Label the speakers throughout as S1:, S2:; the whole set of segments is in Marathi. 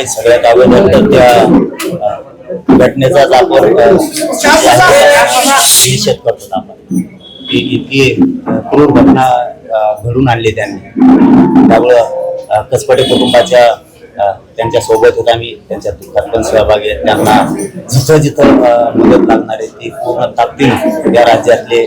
S1: सगळ्यात अगोदर तर त्या घटनेचाच आपण निषेध करतो आपण की इतकी क्रूर घटना घडून आणली त्यांनी। त्यामुळं कसपटे कुटुंबाच्या त्यांच्या सोबत होता, आम्ही त्यांच्या दुःखात पण सहभागी आहेत। त्यांना जिथं जिथं मदत लागणार आहे ती पूर्ण ताकदीने या राज्यातले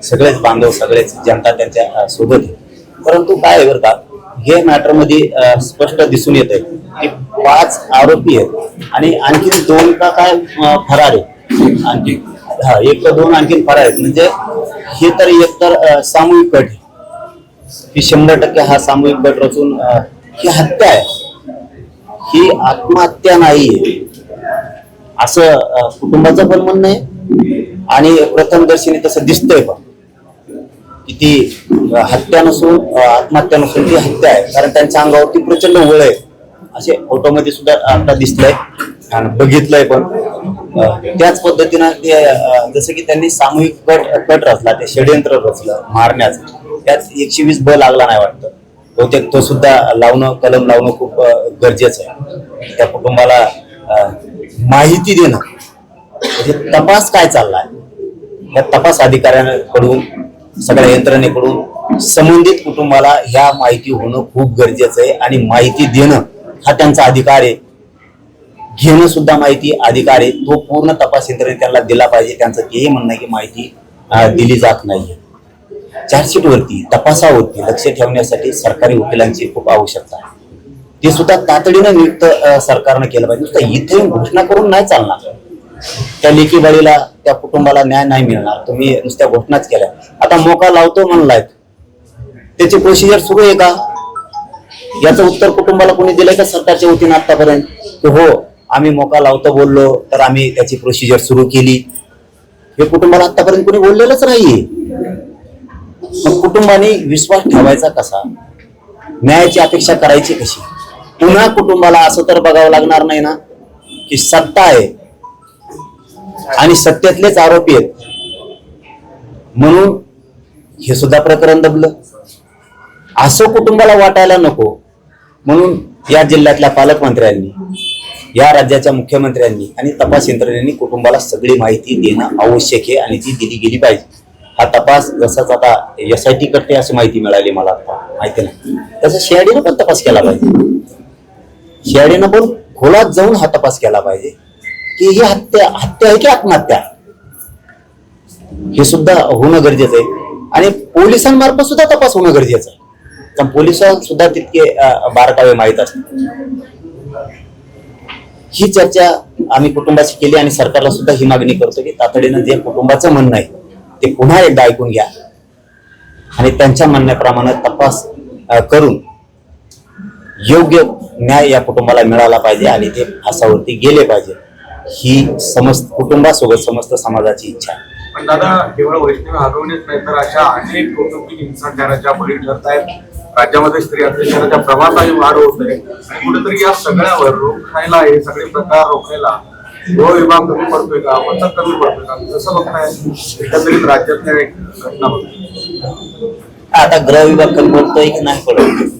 S1: सगळेच बांधव सगळेच जनता त्यांच्या सोबत आहे। परंतु काय आहे बरं का, हे मॅटर मध्ये स्पष्ट दिसून येत आहे की 5 आरोपी आहेत आणि आणखी 2 का काय फरार आहेत, आणखी 1 का 2 आणखी फरार आहेत। म्हणजे हे तर एकतर सामूहिक कट आहे की 100% हा सामूहिक कट रचून ही हत्या आहे, ही आत्महत्या नाही असं कुटुंबाचं पण म्हणणं आहे आणि प्रथमदर्शनी तसं दिसतंय पण की ती हत्या नसून आत्महत्या नसून ती हत्या आहे। कारण त्यांच्या अंगावरती प्रचंड वळ आहे, असे फोटोमध्ये सुद्धा आता दिसलंय आणि बघितलंय पण। त्याच पद्धतीनं ते जसं की त्यांनी सामूहिक कट रचला, ते षडयंत्र रचलं मारण्याचं, त्यात 120 बळ लागला नाही वाटतं बहुतेक। तो सुद्धा लावणं, कलम लावणं खूप गरजेचं आहे। त्या कुटुंबाला माहिती देणं, म्हणजे तपास काय चाललाय या तपास अधिकाऱ्यांकडून सगळ्या यंत्रणेकडून संबंधित कुटुंबाला ह्या माहिती होणं खूप गरजेचं आहे आणि माहिती देणं हा त्यांचा अधिकार आहे, घेणं सुद्धा माहिती अधिकार आहे, तो पूर्ण तपास यंत्रणेने त्यांना दिला पाहिजे। त्यांचं तेही म्हणणं आहे की माहिती दिली जात नाहीये। चार्जशीट वरती तपासावरती लक्ष ठेवण्यासाठी सरकारी वकिलांची खूप आवश्यकता आहे, ते सुद्धा तातडीनं नियुक्त सरकारनं केलं पाहिजे। नुसतं इथे घोषणा करून नाही चालणार, त्या लेकी बाळीला त्या कुटुंबाला न्याय नाही मिळणार तुम्ही नुसत्या घोषणाच केल्या। आता मोका लावतो म्हणलाय, त्याची प्रोसिजर सुरू आहे का याचं उत्तर कुटुंबाला कोणी दिलंय का सरकारच्या वतीनं आतापर्यंत की हो आम्ही मोका लावतो बोललो तर आम्ही त्याची प्रोसिजर सुरू केली? हे कुटुंबाला आतापर्यंत कोणी बोललेलंच नाहीये। मग कुटुंबाने विश्वास ठेवायचा कसा, न्यायाची अपेक्षा करायची कशी? पुन्हा कुटुंबाला असं तर बघावं लागणार नाही ना की सत्ता आहे आणि सत्तेतलेच आरोपी आहेत म्हणून हे सुद्धा प्रकरण दबलं, असं कुटुंबाला वाटायला नको। म्हणून या जिल्ह्यातल्या पालकमंत्र्यांनी, या राज्याच्या मुख्यमंत्र्यांनी आणि तपास यंत्रणेने कुटुंबाला सगळी माहिती देणं आवश्यक आहे आणि ती दिली गेली पाहिजे। हा तपास जसाच आता SIT करते अशी माहिती मिळाली मला, आता माहिती नाही तसं CID पण तपास केला पाहिजे। CID पण खोलात जाऊन हा तपास केला पाहिजे की ही हत्या आहे की आत्महत्या, हे सुद्धा होणं गरजेचं आहे। आणि पोलिसांमार्फत सुद्धा तपास होणं गरजेचं आहे, कारण पोलिसांना सुद्धा तितके बारकावे माहीत असतात। ही चर्चा आम्ही कुटुंबाशी केली आणि सरकारला सुद्धा ही मागणी करतो की तातडीनं जे कुटुंबाचं म्हणणं आहे ते पुन्हा एकदा ऐकून घ्या आणि त्यांच्या म्हणण्याप्रमाणे तपास करून योग्य न्याय या कुटुंबाला मिळाला पाहिजे आणि ते फासावरती गेले पाहिजे, ही समस्त कुटुंबासोबत समस्त समाजाची इच्छा आहे।
S2: पण दादा, केवळ वैष्णवी हरवणेच नाही तर अशा अनेक कौटुंबिक हिंसाचाराच्या बळी ठरत आहेत। राज्यामध्ये स्त्री अत्याचाराच्या प्रमाणातही वाढ होत आहे आणि कुठेतरी या सगळ्यावर रोखायला, हे सगळे प्रकार रोखायला गृह विभाग कमी पडतोय का, वचक कमी पडतोय का, जसं बघताय एकंदरीत राज्यातल्या एक घटना बघतोय।
S1: आता गृह विभाग कमी पडतोय की नाही पडत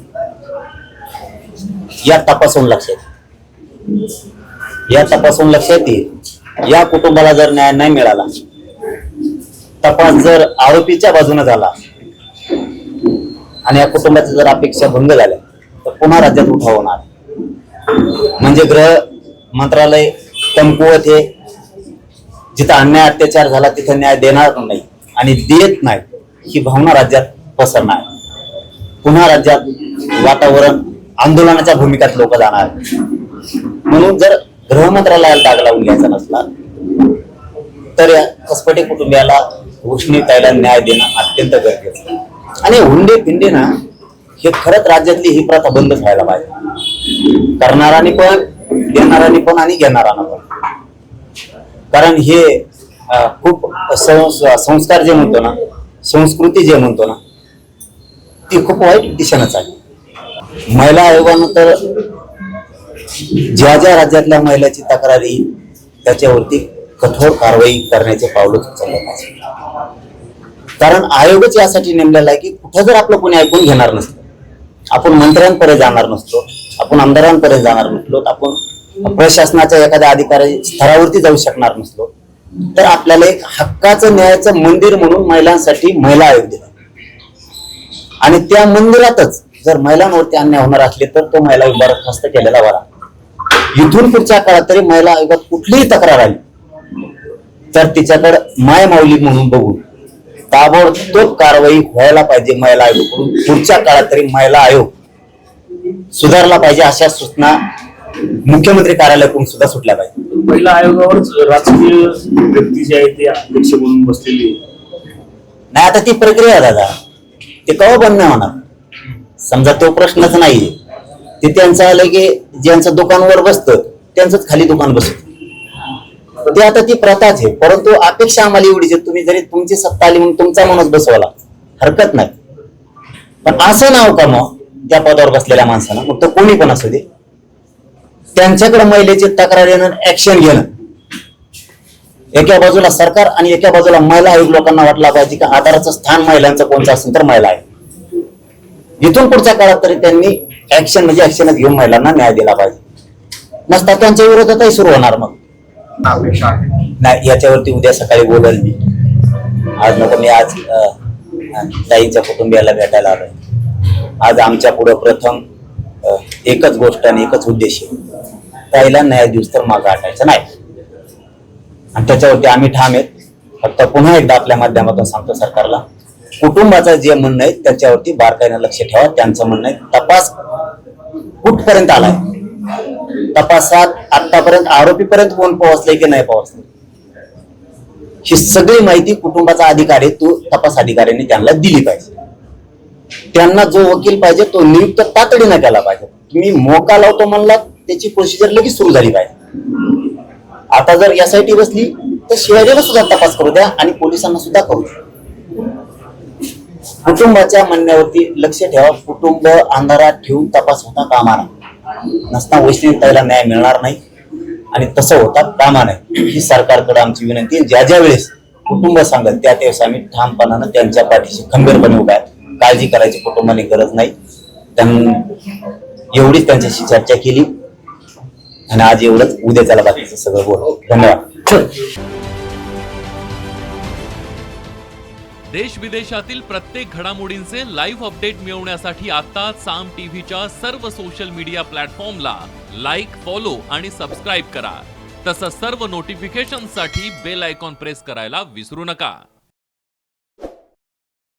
S1: या तपासून लक्षात येईल। या कुटुंबाला जर न्याय नाही मिळाला, तपास जर आरोपीच्या बाजूने झाला आणि या कुटुंबाच्या जर अपेक्षा भंग झाल्या तर पुन्हा राज्यात उठाव होणार। म्हणजे गृह मंत्रालय कमकुवत आहे, जिथं अन्याय अत्याचार झाला तिथं न्याय देणार नाही आणि देत नाही ही भावना राज्यात पसरणार। पुन्हा राज्यात वातावरण आंदोलनाच्या भूमिकात लोक जाणार। म्हणून जर गृह मंत्रालयाला डाग लावून घ्यायचा नसला तर या कसपटे कुटुंबियाला वैष्णवीताईला न्याय देणं अत्यंत गरजेचं आहे। आणि हुंडे फिंडे ना, हे खरंच राज्यातली ही प्रथा बंद व्हायला पाहिजे, करणारांनी पण, देणारांनी पण आणि घेणारांना पण। कारण हे खूप संस्कार जे म्हणतो ना, संस्कृती जे म्हणतो ना, ती खूप वाईट दिशेनं चालली। महिला आयोगानं तर ज्या ज्या राज्यातल्या महिलाची तक्रारी त्याच्यावरती कठोर कारवाई करण्याचे पावलं उचलले पाहिजे। कारण आयोगच यासाठी नेमलेला आहे की कुठं जर आपलं कोणी ऐकून घेणार नसतं, आपण मंत्र्यांकडे जाणार नसतो, आपण आमदारांपर्यंत जाणार नसलो, आपण प्रशासनाच्या एखाद्या अधिकारी स्तरावरती जाऊ शकणार नसलो, तर आपल्याला एक हक्काचं न्यायाचं मंदिर म्हणून महिलांसाठी महिला आयोग दिला आणि त्या मंदिरातच जर महिलांवरती अन्याय होणार असले तर तो महिला आयोग बरखास्त केलेला बरा. इथून पुढच्या काळात तरी महिला आयोगात कुठलीही तक्रार आली तर तिच्याकडे माय माऊली म्हणून बघून ताबडतोब कारवाई व्हायला पाहिजे. महिला आयोगाकडून पुढच्या काळात तरी महिला आयोग सुधारला पाहिजे अशा सूचना मुख्यमंत्री कार्यालयाकडून सुद्धा सुटल्या पाहिजे.
S3: महिला आयोगावरच राजकीय व्यक्ती जे आहे ते अध्यक्ष म्हणून बसलेली
S1: नाही, आता ती प्रक्रिया आहे दादा, ते केव्हा बंद नाही होणार. समजा तो प्रश्नच नाहीये, ते त्यांचं आलं की ज्यांचं दुकानवर बसतं त्यांचंच खाली दुकान बसत, ते आता ती प्रथाच आहे. परंतु अपेक्षा आम्हाला एवढीच आहे, तुम्ही जरी तुमची सत्ता आली म्हणून तुमचा माणूस बसवला हरकत नाही, पण असं नाव का मग त्या पदावर बसलेल्या माणसाला, मग तो कोणी पण असू दे, त्यांच्याकडे महिलेची तक्रार येणं, ऍक्शन घेणं. एका बाजूला सरकार आणि एका बाजूला महिला आयोग लोकांना वाटला पाहिजे की आधाराचं स्थान महिलांचं कोणतं असेल तर महिला आहे. इथून पुढच्या काळात तरी त्यांनी ऍक्शन म्हणजे ऍक्शनच घेऊन महिलांना न्याय दिला पाहिजे. नसता त्यांच्या विरोधातही सुरू होणार मग
S2: अपेक्षा आहे.
S1: नाही. याच्यावरती उद्या सकाळी बोलल मी. आज नको, मी आज ताईच्या कुटुंबियाला भेटायला आलोय. आज आमच्या पुढे प्रथम एकच गोष्ट आणि एकच उद्देश आहे, ताईला न्याय दिवस तर मागं हटायचं नाही आणि त्याच्यावरती आम्ही ठाम आहेत. फक्त पुन्हा एकदा आपल्या माध्यमातून सांगतो सरकारला, कुटुंबाचं जे म्हणणं आहे त्याच्यावरती बारकाईने लक्ष ठेवा. त्यांचं म्हणणं आहे तपास कुठपर्यंत आलाय, तपासात आतापर्यंत आरोपीपर्यंत कोण पोहोचले की नाही पोहोचले, ही सगळी माहिती कुटुंबाचा अधिकार आहे, तो तपास अधिकाऱ्यांनी त्यांना दिली पाहिजे. त्यांना जो वकील पाहिजे तो नियुक्त तातडीने केला पाहिजे. तुम्ही मोका लावतो म्हणला त्याची प्रोसिजर लगेच सुरू झाली पाहिजे. आता जर एसआयटी बसली तर शिवाजीला सुद्धा तपास करू द्या आणि पोलिसांना सुद्धा करू द्या. कुटुंबाच्या म्हणण्यावरती लक्ष ठेवा. कुटुंब अंधारात ठेवून तपास होता कामा नये. नसता वैष्णवीताईला न्याय मिळणार नाही आणि तसं होता कामा नये. ही सरकारकडे आमची विनंती आहे. ज्या ज्या वेळेस कुटुंब सांगेल त्या त्यावेळेस आम्ही ठामपणानं त्यांच्या पाठीशी खंबीरपणे उभा आहे. काळजी करायची कुटुंबाने गरज नाही. एवढीच त्यांच्याशी चर्चा केली आणि आज एवढंच. उद्या त्याला बाकीचं सगळं बोल. धन्यवाद.
S4: देश विदेशातील प्रत्येक घडामोडींचे लाईव्ह अपडेट मिळवण्यासाठी आता साम टीव्हीच्या सर्व सोशल मीडिया प्लॅटफॉर्मला लाईक, फॉलो आणि सबस्क्राईब करा. तसंच सर्व नोटिफिकेशनसाठी बेल आयकॉन प्रेस करायला विसरू नका.